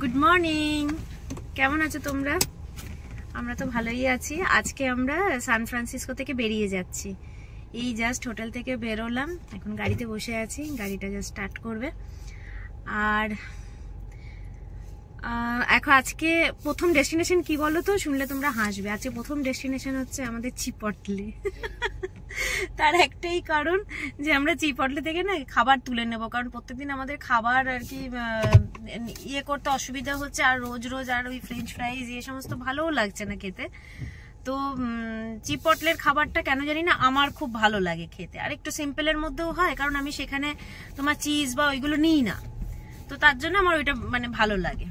Good morning, কেমন আছো তোমরা? আমরা তো ভালোই আছি। আজকে আমরা সান ফ্রান্সিসকো থেকে বেরিয়ে যাচ্ছি। এই জাস্ট হোটেল থেকে বেরোলাম, এখন গাড়িতে বসে আছি, গাড়িটা জাস্ট স্টার্ট করবে। আর এখন আজকে প্রথম ডেস্টিনেশন কি বলো তো, শুনলে তোমরা হাসবে। আজকে প্রথম ডেস্টিনেশন হচ্ছে আমাদের চিপটলে। তার একটাই কারণ যে আমরা চিপটলে থেকে না খাবার তুলে নেব, কারণ প্রত্যেকদিন আমাদের খাবার আর কি ইয়ে করতে অসুবিধা হচ্ছে, আর রোজ রোজ আর ওই ফ্রেঞ্চ ফ্রাইজ এই সমস্ত ভালোও লাগছে না খেতে। তো চিপটলের খাবারটা কেন জানি না আমার খুব ভালো লাগে খেতে, আর একটু সিম্পলের মধ্যেও হয়, কারণ আমি সেখানে তোমার চিজ বা ওইগুলো নিই না, তো তার জন্য আমার ওইটা মানে ভালো লাগে।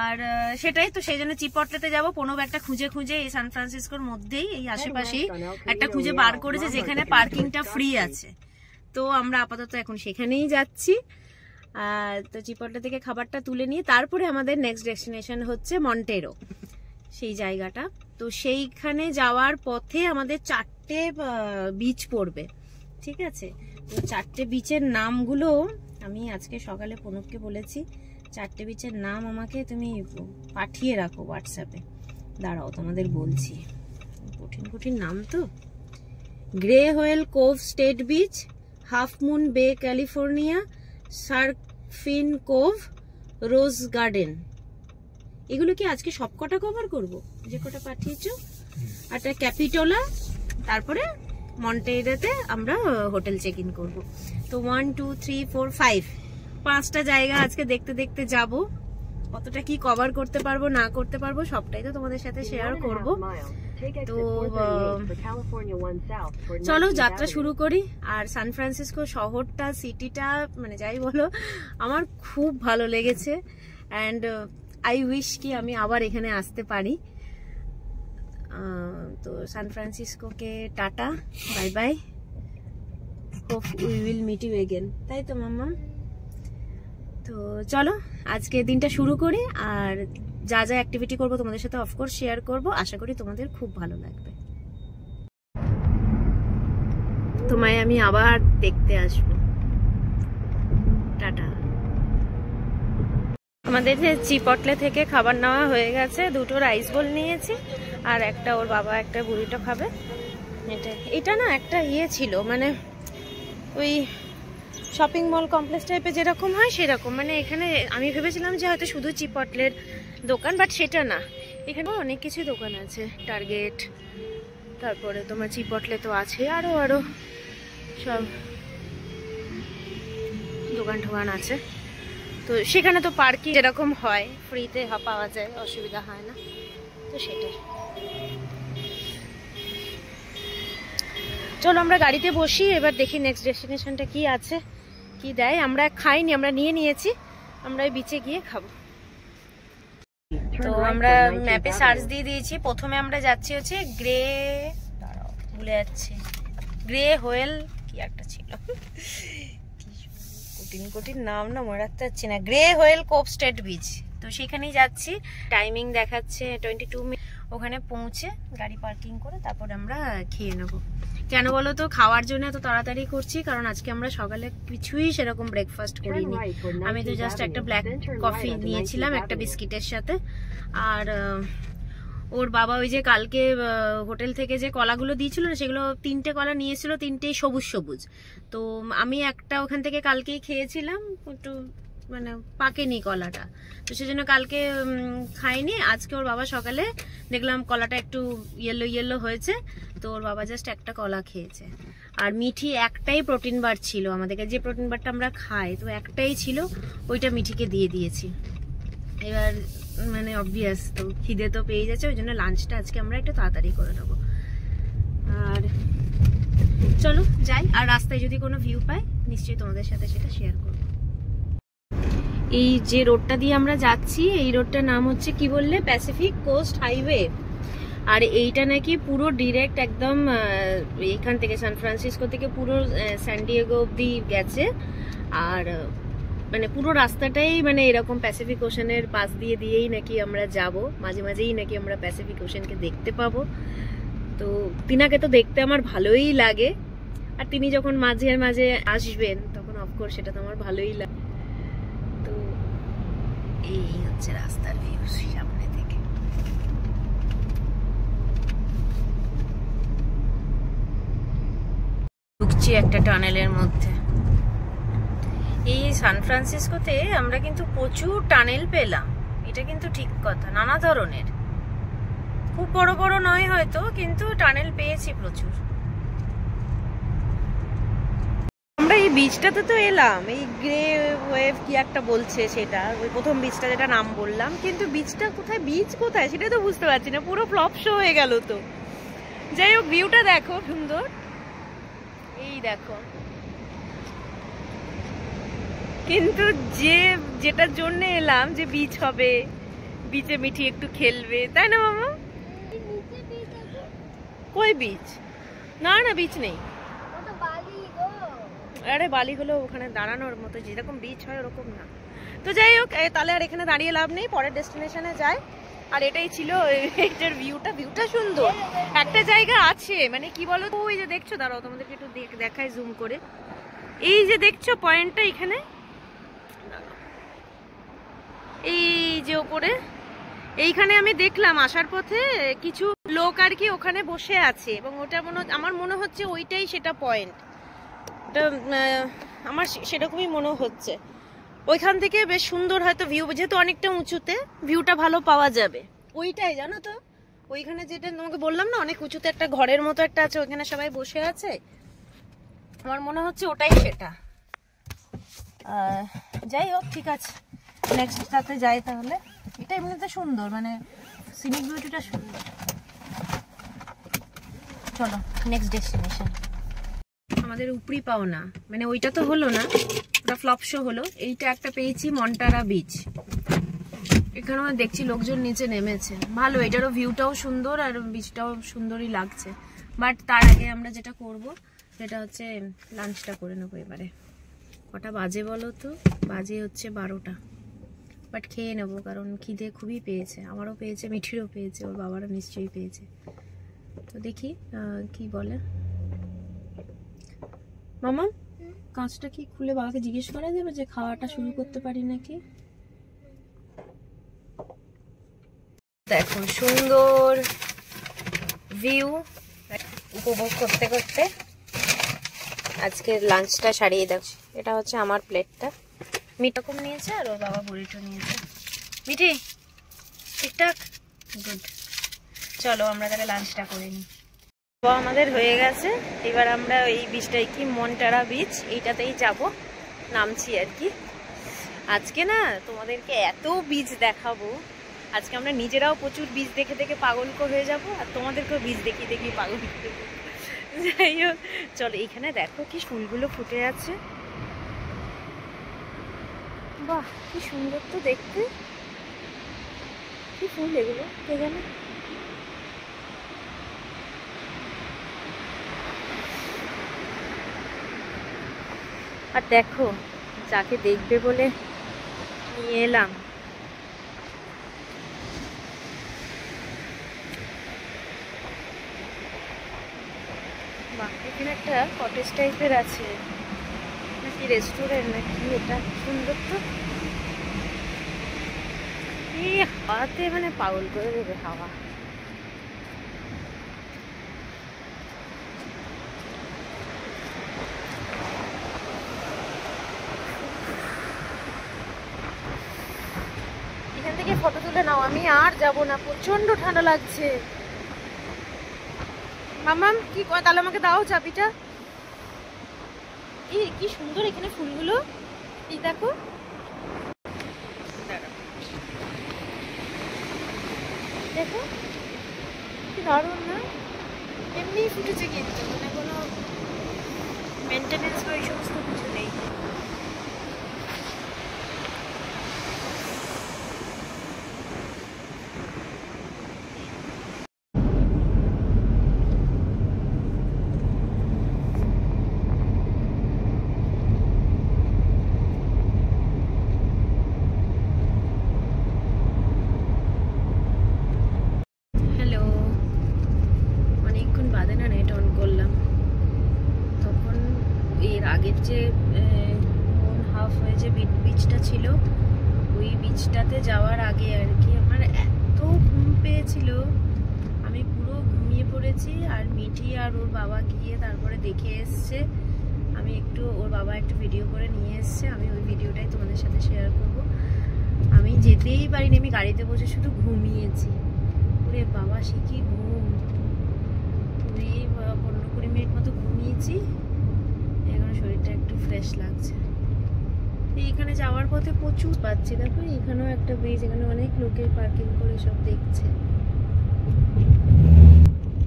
আর সেটাই তো, সেই জন্য চিপটলেতে যাবো। প্রণব একটা খুঁজে খুঁজে এই সান ফ্রান্সিসকোর মধ্যেই এই আশেপাশেই একটা খুঁজে বার করেছে যেখানে পার্কিংটা ফ্রি আছে, তো আমরা আপাতত এখন সেখানেই যাচ্ছি। তো চিপটলে থেকে খাবারটা তুলে নিয়ে তারপরে আমাদের নেক্সট ডেস্টিনেশন হচ্ছে মন্টেরো, সেই জায়গাটা। তো সেইখানে যাওয়ার পথে আমাদের 4টে বিচ পড়বে, ঠিক আছে? তো 4টে বিচের নামগুলো আমি আজকে সকালে প্রণবকে বলেছি, 4টে বিচের নাম আমাকে তুমি পাঠিয়ে রাখো হোয়াটসঅ্যাপে। দাঁড়াও তোমাদের বলছি, কঠিন কঠিন নাম তো। Grey whale cove state beach, half moon bay California, shark fin cove, rose garden. এগুলো কি আজকে সব কটা কভার করবো যে কটা পাঠিয়েছো? আর ক্যাপিটোলা, তারপরে মন্টেরোতে আমরা হোটেল চেক ইন করবো। তো 1 2 3 4 5টা জায়গা আজকে দেখতে দেখতে যাব। কতটা কি কভার করতে পারবো না করতে পারবো সবটাই তো তোমাদের সাথে শেয়ার করব। তো চলো যাত্রা শুরু করি। আর সান ফ্রান্সিসকো শহরটা, সিটিটা, মানে যাই বলো, আমার খুব ভালো লেগেছে। অ্যান্ড আই উইশ কি আমি আবার এখানে আসতে পারি। তো সান ফ্রান্সিসকোকে টাটা, bye bye, hope we will meet you again, তাই তো মাম্মা? তো চলো আজকে দিনটা শুরু করি, আর যা যা অ্যাক্টিভিটি করবো তোমাদের সাথে অফকোর্স শেয়ার করবো। আশা করি তোমাদের খুব ভালো লাগবে। তোমায় আমি আবার দেখতে আসবো, টাটা। আমাদের চিপটলে থেকে খাবার নেওয়া হয়ে গেছে, 2টো রাইস বোল নিয়েছি, আর একটা ওর বাবা একটা বুড়িটা খাবে। এটা না একটা ইয়ে ছিল, মানে ওই শপিং মল কমপ্লেক্স টাইপের যেরকম হয় সেরকম, মানে এখানে আমি ভেবেছিলাম যে হয়তো শুধু চিপটলের দোকান, বাট সেটা না, এখানে অনেক কিছু দোকান আছে। টার্গেট, তারপরে তোমার চিপটলে তো আছে আরো আরো সব দোকান টোকান আছে। তো সেখানে তো পার্কিং যেরকম হয় ফ্রিতে পাওয়া যায়, অসুবিধা হয় না, তো সেটাই। চলো আমরা গাড়িতে বসি, এবার দেখি নেক্সট ডেস্টিনেশনটা কি আছে, কি দেয়। আমরা খাইনি, আমরা নিয়ে নিয়েছি, আমরা ওই বিচে গিয়ে খাবো। তো আমরা ম্যাপে সার্চ দিয়ে দিয়েছি। প্রথমে আমরা যাচ্ছি হচ্ছে ভুলে যাচ্ছি, গ্রে হোয়েল কি একটা ছিল, কঠিন কঠিন নাম না মনে রাখতে পারছি না। Grey whale cove state beach, তো সেখানেই যাচ্ছি। টাইমিং দেখাচ্ছে 22 মিনিট। ওখানে পৌঁছে গাড়ি পার্কিং করে তারপর আমরা খেয়ে নেবো। কেন বলো তো, খাওয়ার জন্য এত তাড়াতাড়ি করছি, কারণ আজকে আমরা সকালে কিছুই সেরকম ব্রেকফাস্ট করিনি। আমি তো জাস্ট একটা ব্ল্যাক কফি নিয়েছিলাম একটা বিস্কিটের সাথে। আর ওর বাবা ওই যে কালকে হোটেল থেকে যে কলাগুলো দিয়েছিল না, সেগুলো 3টে কলা নিয়েছিল, 3টেই সবুজ সবুজ। তো আমি একটা ওখান থেকে কালকেই খেয়েছিলাম, একটু মানে পাকেনি কলাটা, তো সেজন্য কালকে খাইনি। আজকে ওর বাবা সকালে দেখলাম কলাটা একটু ইয়েলো ইয়েলো হয়েছে, তো ওর বাবা জাস্ট একটা কলা খেয়েছে। আর মিঠি একটাই প্রোটিন বার ছিল, আমাদেরকে যে প্রোটিন বারটা আমরা খাই তো একটাই ছিল, ওইটা মিঠিকে দিয়ে দিয়েছি। এবার মানে অবভিয়াস তো খিদে তো পেয়ে যাচ্ছে, ওই জন্য লাঞ্চটা আজকে আমরা একটু তাড়াতাড়ি করে নেবো। আর চলো যাই, আর রাস্তায় যদি কোনো ভিউ পাই নিশ্চয়ই তোমাদের সাথে সেটা শেয়ার করবো। এই যে রোডটা দিয়ে আমরা যাচ্ছি, এই রোডটার নাম হচ্ছে কি বললে, প্যাসিফিক কোস্ট হাইওয়ে। আর এইটা নাকি পুরো ডিরেক্ট একদম এখান থেকে সান ফ্রান্সিসকো থেকে পুরো স্যান ডিয়েগো অব্দি গেছে। আর মানে পুরো রাস্তাটাই মানে এরকম প্যাসিফিক ওশানের পাশ দিয়ে দিয়েই নাকি আমরা যাব, মাঝে মাঝেই নাকি আমরা প্যাসিফিক ওশানকে দেখতে পাবো। তো তিনাকে তো দেখতে আমার ভালোই লাগে, আর তিনি যখন মাঝে মাঝে আসবেন তখন অফকোর্স সেটা তো আমার ভালোই লাগে। তো এই হচ্ছে রাস্তার ভিউ সামনে থেকে। ঢুকছি একটা টানেলের মধ্যে। এই সান ফ্রান্সিসকোতে আমরা কিন্তু প্রচুর টানেল পেলাম, এটা কিন্তু ঠিক কথা। নানা ধরনের, খুব বড় বড় নয় হয়তো, কিন্তু টানেল পেয়েছি প্রচুর। আমরা এই বিচটাতে তো এলাম, এই গ্রে ওয়েভ কি একটা বলছে সেটা, ওই প্রথম বিচটা যেটা নাম বললাম, কিন্তু বিচটা কোথায়, বিচ কোথায় সেটা তো বুঝতে পারছি না, পুরো ফ্লপ শো হয়ে গেল তো। যাই হোক, ভিউটা দেখো সুন্দর, এই দেখো। কিন্তু যেটার জন্য এলাম, যে বিচ হবে, বিচে মিঠি একটু খেলবে, তাই না মামা? কই বিচ? না না, বিচ নেই। আরে বালি হলো ওখানে দাঁড়ানোর মতো, যেরকম বিচ হয় ওরকম না। তো যাই হোক, তাহলে আর এখানে দাঁড়িয়ে লাভ নেই, পরের ডেস্টিনেশনে যাই। আর এটাই ছিল এইটার ভিউটা সুন্দর। একটা জায়গা আছে, মানে কি বলো, ওই যে দেখছো, দাঁড়াও তোমাদেরকে একটু দেখাই জুম করে। এই যে দেখছো পয়েন্টটা, এখানে এই যে ওপরে, এইখানে আমি দেখলাম আসার পথে কিছু লোক আর কি ওখানে বসে আছে, এবং ওটা আমার মনে হচ্ছে ওইটাই সেটা পয়েন্ট। ওটা আমার সেরকমই মনে হচ্ছে। ওইখান থেকে বেশ সুন্দর হয়তো ভিউ, যেহেতু অনেকটা উঁচুতে, ভিউটা ভালো পাওয়া যাবে। ওইটাই জানো তো, ওইখানে যেটা তোমাকে বললাম না, অনেক উঁচুতে একটা ঘরের মতো একটা আছে, ওইখানে সবাই বসে আছে, আমার মনে হচ্ছে ওটাই সেটা। যাই হোক, ঠিক আছে, নেক্সট সাথে যাই তাহলে। এটা এমনিতে সুন্দর, মানে সিনিক বিউটিটা সুন্দর। চলো নেক্সট ডেস্টিনেশন। আমাদের উপরি পাওনা, মানে ওইটা তো হলো না, ওটা ফ্লপ শো হলো। এইটা একটা পেয়েছি, মন্টারা বিচ। এখানেও দেখছি লোকজন নিচে নেমেছে, ভালো, এটারও ভিউটাও সুন্দর আর বিচটাও সুন্দরই লাগছে। বাট তার আগে আমরা যেটা করব সেটা হচ্ছে লাঞ্চটা করে নেবো এবারে। কটা বাজে বলো তো? বাজে হচ্ছে 12টা। বাট খেয়ে নেবো, কারণ খিদে খুবই পেয়েছে, আমারও পেয়েছে, মিঠিরও পেয়েছে, ওর বাবারও নিশ্চয়ই পেয়েছে। তো দেখি কি বলে। মামা, কাঁচটা কি খুলে বাবাকে জিজ্ঞেস করা যাবে যে খাওয়াটা শুরু করতে পারি নাকি? দেখো সুন্দর ভিউ উপভোগ করতে করতে আজকের লাঞ্চটা সারিয়ে দাও। এটা হচ্ছে আমার প্লেটটা, মিঠা কম নিয়েছে আর ওর বাবা বুড়িটো নিয়েছে। মিঠি ঠিকঠাক, গুড। চলো আমরা তাহলে লাঞ্চটা করে নিই। আমাদের হয়ে গেছে, এবার আমরা এই বিচটাই কি মন্টারা বিচ, এইটাতেই যাব, নামছি আর কি। আজকে না তোমাদেরকে এত বিচ দেখাবো, আজকে আমরা নিজেরাও প্রচুর বিচ দেখে দেখে পাগলকো হয়ে যাব, আর তোমাদেরকেও বিচ দেখিয়ে দেখিয়ে পাগল করে দেবো। যাই হোক, চলো। এইখানে দেখো কি ফুলগুলো ফুটে আছে, বাহ কি সুন্দর তো দেখতে। কি ফুল এগুলো কে জানে? আর দেখো, যাকে দেখবে বলে নিয়ে এলাম, বাহ, এখানে একটা কটেজ টাইপের আছে, নাকি রেস্টুরেন্ট নাকি, এটা সুন্দর তো। এই হাওয়াতে মানে পাগল করে দেবে হাওয়া। এখান থেকে ফটো তুলে নাও, আমি আর যাবো না, প্রচন্ড ঠান্ডা লাগছে। মামাম কি কয়, তাহলে আমাকে দাও চাবিটা। এই কি সুন্দর এখানে ফুলগুলো, এই দেখো, দেখো কি দারুণ না? এমনি ফুটেছে, কিন্তু মানে কোনো মেনটেনেন্স বা এই সমস্ত কিছু নেই। আগের যে মুন হাফ হয়ে যে বিচটা ছিল, ওই বিচ বিচটাতে যাওয়ার আগে আর কি আমার এত ঘুম পেয়েছিল, আমি পুরো ঘুমিয়ে পড়েছি। আর মিঠি আর ওর বাবা গিয়ে তারপরে দেখে এসছে, আমি একটু ওর বাবা একটু ভিডিও করে নিয়ে এসছে, আমি ওই ভিডিওটাই তোমাদের সাথে শেয়ার করব। আমি যেতেই পারিনি, আমি গাড়িতে বসে শুধু ঘুমিয়েছি। ওরে বাবা সে কি ঘুম, 15-20 মিনিট মতো ঘুমিয়েছি, এখন শরীরটা একটু ফ্রেশ লাগছে। এইখানে যাওয়ার পথে প্রচুর পাচ্ছি, দেখো এখানেও একটা ব্রিজ, এখানে অনেক লোকের পার্কিং করে সব দেখছে।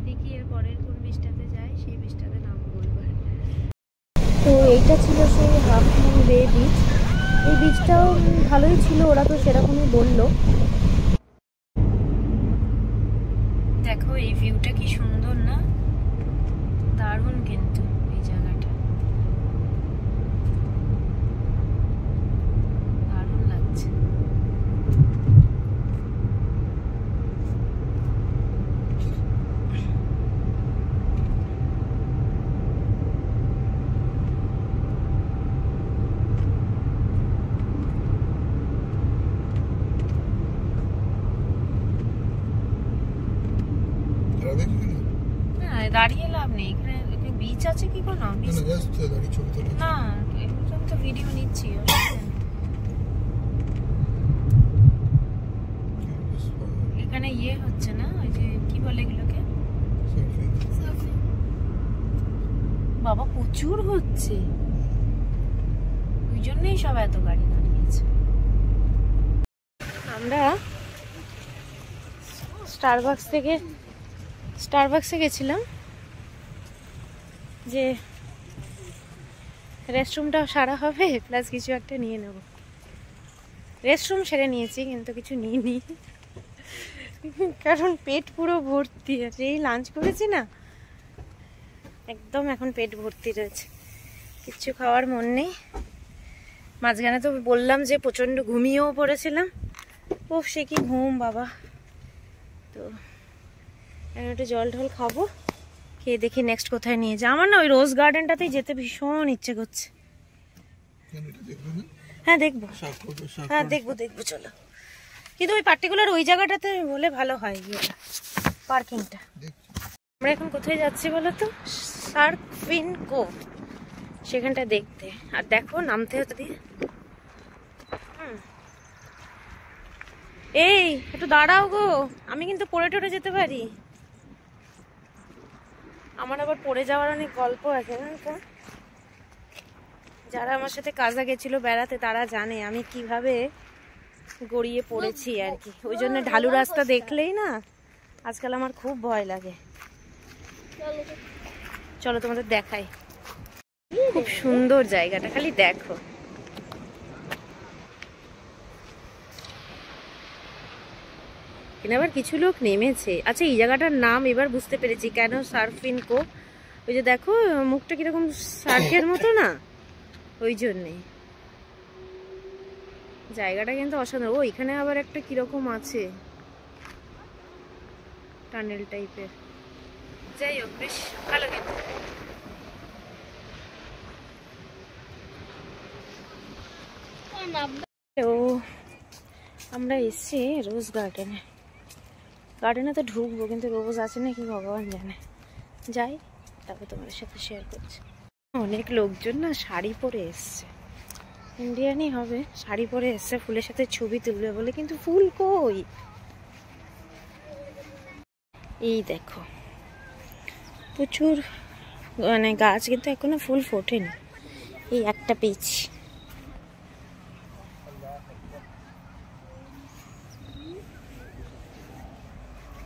দেখি এর পরের কোন ব্রিজটাতে যাই, সেই ব্রিজটাতে নাম বলবো। তো এইটা ছিল সেই হাফ মুন বে বিচ। এই বিচটাও ভালোই ছিল, ওরা তো সেরকমই বললো। দেখো এই ভিউটা কি সুন্দর না, দারুণ কিন্তু এই জায়গাটা দারুণ লাগছে। দাঁড়িয়ে লাভ নেই, এখানে বিচ আছে কি কোনো? না আমি তো ভিডিও নিচ্ছি। এখানে ইয়ে হচ্ছে না, ওই যে কি বলে এগুলোকে, বাবা প্রচুর হচ্ছে, ওই জন্যই সব এত গাড়ি দাঁড়িয়েছে। আমরা স্টারবাক্সে গেছিলাম যে রেস্টরুমটা সারা হবে প্লাস কিছু একটা নিয়ে নেব। রেস্টরুম সেরে নিয়েছি কিন্তু কিছু নিইনি, কারণ পেট পুরো ভর্তি আছে। এই লাঞ্চ করেছি না, একদম এখন পেট ভর্তি রয়েছে, কিচ্ছু খাওয়ার মন নেই। মাঝখানে তো বললাম যে প্রচণ্ড ঘুমিয়েও পড়েছিলাম, ও সে কি ঘুম বাবা। তো এখন একটু জল ঢল খাবো, খেয়ে দেখি নেক্সট কোথায় নিয়ে যায়। আমার না ওই রোজ গার্ডেনটাতেই যেতে ভীষণ ইচ্ছে করছে। হ্যাঁ দেখবো, হ্যাঁ দেখবো চলো, কিন্তু ওই পার্টিকুলার ওই জায়গাটাতে বলে ভালো হয় ইয়েটা, পার্কিংটা। আমরা এখন কোথায় যাচ্ছি বলো তো? সার্ফিন কোভ, সেখানটা দেখতে। আর দেখো নামতে হতো দিয়ে, এই একটু দাঁড়াও গো, আমি কিন্তু পড়ে টরে যেতে পারি। আমার আবার পড়ে যাওয়ার অনেক গল্প আছে না তো, যারা আমার সাথে কাজা গেছিল বেড়াতে তারা জানে আমি কিভাবে গড়িয়ে পড়েছি আর কি। ওই জন্য ঢালু রাস্তা দেখলেই না আজকাল আমার খুব ভয় লাগে। চলো তোমাদের দেখাই, খুব সুন্দর জায়গাটা, খালি দেখো। এখানে আবার কিছু লোক নেমেছে। আচ্ছা এই জায়গাটার নাম এবার বুঝতে পেরেছি কেন সার্ফিন কোভ। ওই যে দেখো মুখটা কিরকম সার্কের মতো না, ওই জন্যে। জায়গাটা কিন্তু অসাধারণ। ও এখানে আবার একটা কিরকম আছে টানেল টাইপের, যাই হোক বেশ ভালো। কিন্তু ও আমরা এসছি রোজ গার্ডেনে। গার্ডেনে তো ঢুকবো, কিন্তু রোজ আছে নাকি ভগবান জানে। যাই তারপর তোমাদের সাথে শেয়ার করছি। অনেক লোকজন না শাড়ি পরে এসছে, ইন্ডিয়ানই হবে, শাড়ি পরে এসছে ফুলের সাথে ছবি তুলবে বলে, কিন্তু ফুল কই? এই দেখো প্রচুর মানে গাছ, কিন্তু এখনো ফুল ফোটেনি। এই একটা পেয়েছি,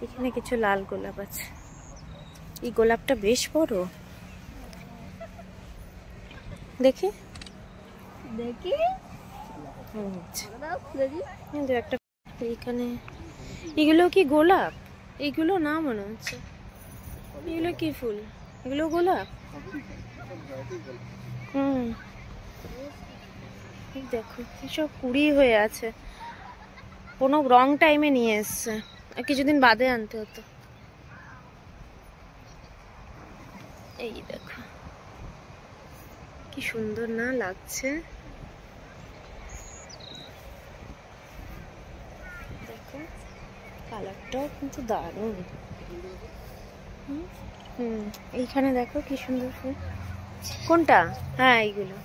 এখানে কিছু লাল গোলাপ আছে। এই গোলাপটা বেশ বড়, দেখি দেখি একটা। এইখানে এগুলো কি গোলাপ? এগুলো না মনে হচ্ছে, এগুলো কি ফুল? এগুলো গোলাপ। দেখো সব কুড়ি হয়ে আছে, কোনো রং টাইমে নিয়ে এসছে, আর কিছুদিন বাদে আনতে হতো। এই দেখো কি সুন্দর না লাগছে। কালারটাও কিন্তু দারুণ। এইখানে দেখো কি সুন্দর ফুল। কোনটা? হ্যাঁ এইগুলো।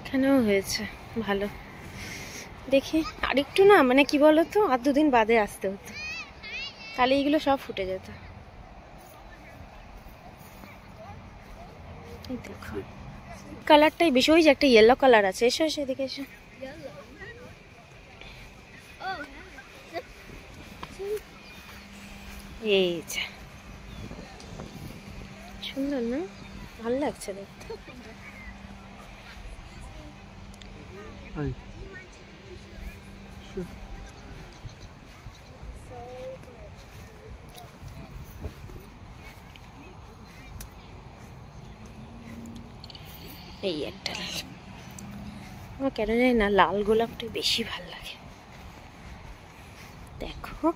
এখানেও হয়েছে ভালো। দেখি আরেকটু না, মানে কি বলতো, আর দুদিন বাদে আসতে হতো, তাহলে এইগুলো সব ফুটে যেত। দেখো কালারটাই বেশি, ওই যে একটা ইয়েলো কালার আছে। এসো এসো এদিকে এসো। এই যে সুন্দর না, ভালো লাগছে দেখতে। এই একটা লাল, আমার কেন জানি না লাল গোলাপটা বেশি ভালো লাগে। দেখো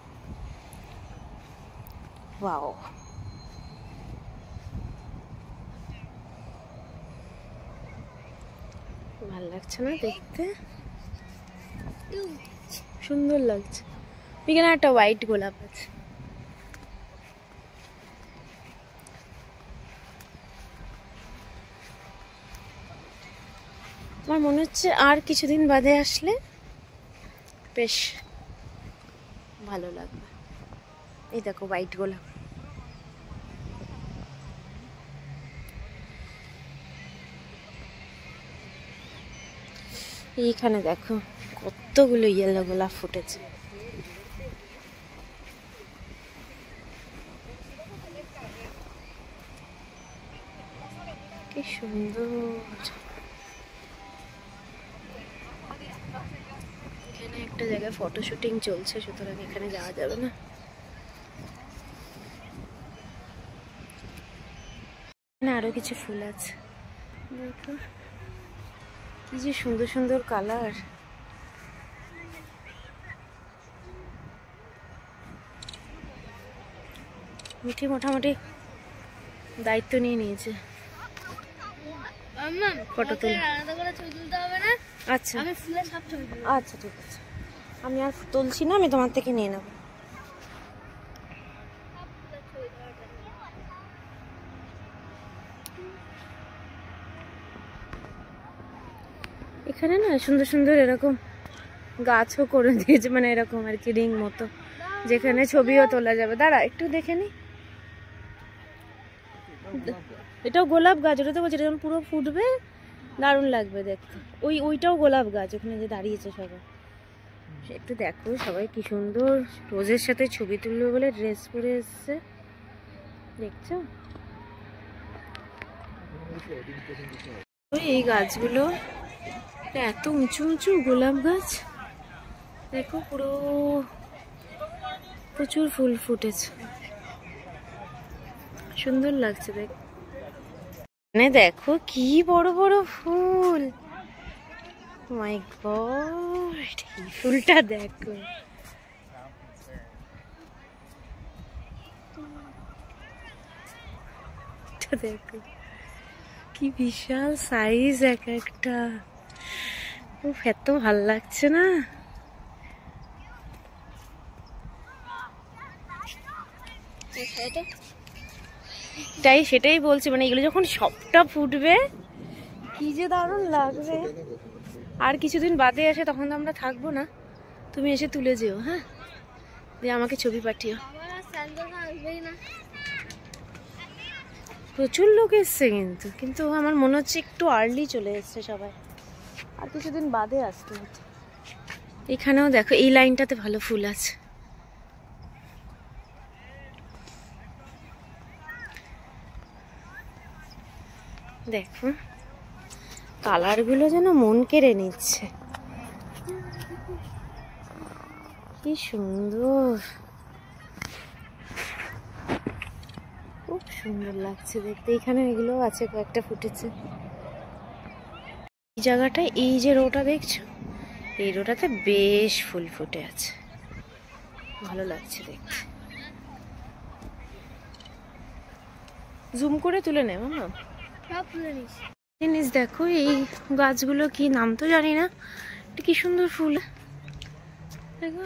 ওয়াও, ভালো লাগছে না দেখতে? সুন্দর লাগছে। এখানে একটা হোয়াইট গোলাপ আছে। আমার মনে হচ্ছে আর কিছুদিন বাদে আসলে বেশ ভালো লাগবে। এই দেখো হোয়াইট গোলাপ। এইখানে দেখো কতগুলো ইয়েলো গোলাপ ফুটেছে। কি সুন্দর। এখানে একটা জায়গায় ফটো শুটিং চলছে, সুতরাং এখানে যাওয়া যাবে না। আরো কিছু ফুল আছে, দেখো কি যে সুন্দর সুন্দর কালার। মিঠি মোটামুটি দায়িত্ব নিয়ে নিয়েছে ফটো তুলে। আচ্ছা আচ্ছা ঠিক আছে, আমি আর তুলছি না, আমি তোমার থেকে নিয়ে নেব। এখানে না সুন্দর সুন্দর এরকম গাছও করে দিয়েছে, মানে এরকম আর কি রিং মতো, যেখানে ছবিও তোলা যাবে। দাঁড়া একটু দেখে নি। এটাও গোলাপ গাছ, ওটা তো বলছি যখন পুরো ফুটবে দারুণ লাগবে দেখতে। ওইটাও গোলাপ গাছ, ওখানে যে দাঁড়িয়েছে সবাই। একটু দেখো সবাই কি সুন্দর রোজের সাথে ছবি তুলবে বলে ড্রেস পরে এসছে, দেখছো? এই গাছগুলো এত উঁচু উঁচু গোলাপ গাছ, দেখো পুরো প্রচুর ফুল ফুটেছে, সুন্দর লাগছে দেখ। মানে দেখো কি বড় বড় ফুল, মাই গড, এই ফুলটা দেখো। দেখো কি বিশাল সাইজ এক একটা। এত ভাল লাগছে না? সেটাই বলছি, মানে এগুলো যখন সবটা ফুটবে কি যে দারুণ লাগবে। আর কিছুদিন বাদে আসে, তখন তো আমরা থাকবো না, তুমি এসে তুলে যেও। হ্যাঁ, দিয়ে আমাকে ছবি পাঠিও। প্রচুর লোক এসছে কিন্তু, কিন্তু আমার মনে হচ্ছে একটু আর্লি চলে এসছে সবাই, আর কিছুদিন বাদে আসতে হতো। এখানেও দেখো এই লাইনটাতে ভালো ফুল আছে। দেখো কালার গুলো যেন মন কেড়ে নিচ্ছে, কি সুন্দর, খুব সুন্দর লাগছে দেখতে। এখানে এগুলো আছে, কয়েকটা ফুটেছে। এই জায়গাটায় এই যে রোটা দেখছো, এই রোটাতে বেশ ফুল ফুটে আছে, ভালো লাগছে দেখতে। জুম করে তুলে নে মামা। জিনিস দেখো, এই গাছগুলো কি নাম তো জানি না, কি সুন্দর ফুল দেখো,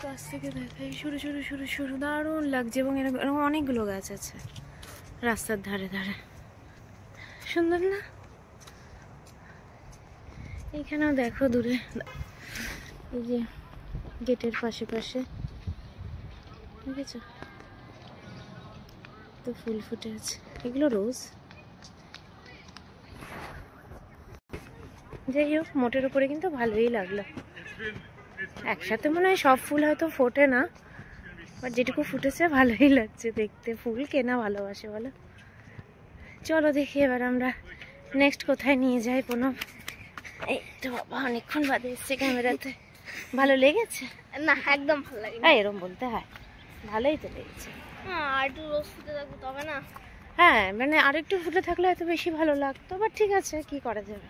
কাছ থেকে দেখাই, সরু সরু সরু সরু, দারুণ লাগছে। এবং এরকম অনেকগুলো গাছ আছে রাস্তার ধারে ধারে, সুন্দর না? এইখানেও দেখো দূরে, এই যে গেটের পাশে পাশে দেখেছো তো ফুল ফুটে আছে, এগুলো রোজ। যাই হোক, মোটের উপরে কিন্তু ভালোই লাগলো। একসাথে মনে হয় সব ফুল হয়তো ফোটে না, বাট যেটুকু ফুটেছে ভালোই লাগছে দেখতে। ফুল কেনা ভালোবাসে বলো। চলো দেখি এবার আমরা নেক্সট কোথায় নিয়ে যাই প্রণব। এই তো বাবা অনেকক্ষণ বাদে এসছে ক্যামেরাতে, ভালো লেগেছে? না একদম ভালো লাগে না। এরকম বলতে হয়, ভালোই তো লেগেছে। আর একটু রোজ ফুটে থাকবো তবে না? হ্যাঁ মানে আরেকটু ফুটে থাকলে এত বেশি ভালো লাগতো, বাট ঠিক আছে, কি করা যাবে।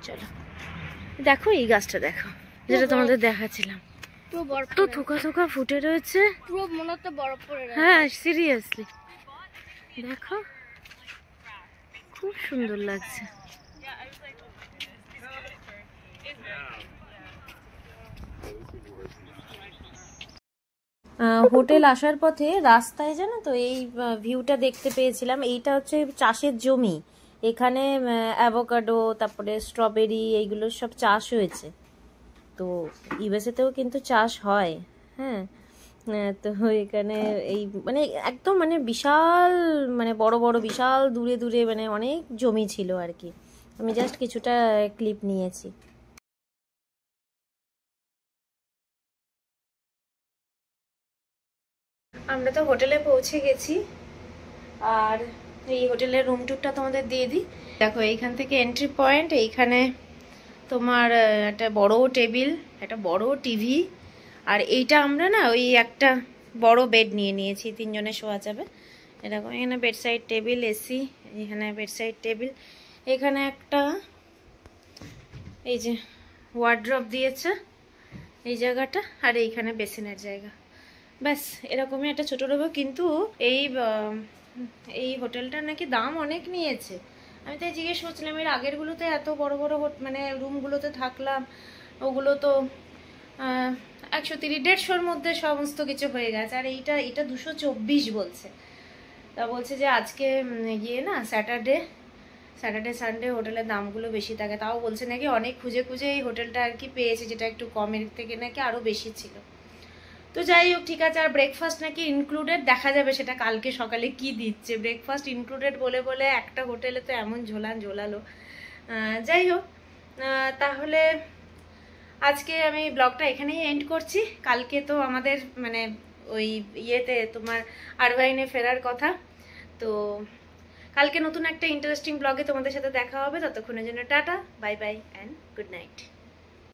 চলো দেখো এই গাছটা দেখো, যেটা তোমাদের দেখাচ্ছিলাম, তো থোকা থোকা ফুটে রয়েছে, পুরো মনে হচ্ছে বরফ পড়ে রয়েছে। হ্যাঁ সিরিয়াসলি দেখো, খুব সুন্দর লাগছে। হোটেল আসার পথে রাস্তায় জানো তো এই ভিউটা দেখতে পেয়েছিলাম। এইটা হচ্ছে চাষের জমি, এখানে অ্যাভোকাডো, তারপরে স্ট্রবেরি, এইগুলো সব চাষ হয়েছে। তো ইউএসএতেও কিন্তু চাষ হয়, হ্যাঁ। তো এখানে এই মানে একদম মানে বিশাল, মানে বড় বড় বিশাল দূরে দূরে মানে অনেক জমি ছিল আর কি। আমি জাস্ট কিছুটা ক্লিপ নিয়েছি। আমরা তো হোটেলে পৌঁছে গেছি, আর এই হোটেলের রুম টুরটা তোমাদের দিয়ে দিই। দেখো এইখান থেকে এন্ট্রি পয়েন্ট, এইখানে তোমার একটা বড় টেবিল, একটা বড় টিভি, আর এইটা আমরা না ওই একটা বড় বেড নিয়ে নিয়েছি, 3 জনে শোয়া যাবে এরকম। এখানে বেড সাইড টেবিল, এসি, এখানে বেড সাইড টেবিল, এখানে একটা এই যে ওয়ার্ড্রপ দিয়েছে এই জায়গাটা, আর এইখানে বেসিনের জায়গা, ব্যাস এরকমই একটা ছোট রুম। কিন্তু এই হোটেলটার নাকি দাম অনেক নিয়েছে। আমি তাই জিজ্ঞেস করছিলাম, এর আগেরগুলোতে এত বড় বড় মানে রুমগুলোতে থাকলাম, ওগুলো তো 130-150-র মধ্যে সমস্ত কিছু হয়ে গেছে, আর এটা 224 বলছে। তা বলছে যে আজকে গিয়ে না স্যাটারডে সানডে হোটেলের দামগুলো বেশি থাকে। তাও বলছে নাকি অনেক খুঁজে খুঁজে এই হোটেলটা আর কি পেয়েছে, যেটা একটু কমের থেকে নাকি আরও বেশি ছিল। তো যাই হোক ঠিক আছে। আর ব্রেকফাস্ট নাকি ইনক্লুডেড, দেখা যাবে সেটা কালকে সকালে কি দিচ্ছে। ব্রেকফাস্ট ইনক্লুডেড বলে বলে একটা হোটেলে তো এমন ঝোলালো। যাই হোক, তাহলে আজকে আমি ব্লগটা এখানেই এন্ড করছি। কালকে তো আমাদের মানে ওই ইয়েতে তোমার আরভাইনে ফেরার কথা। তো কালকে নতুন একটা ইন্টারেস্টিং ব্লগে তোমাদের সাথে দেখা হবে। ততক্ষণের জন্য tata, bye by and good night.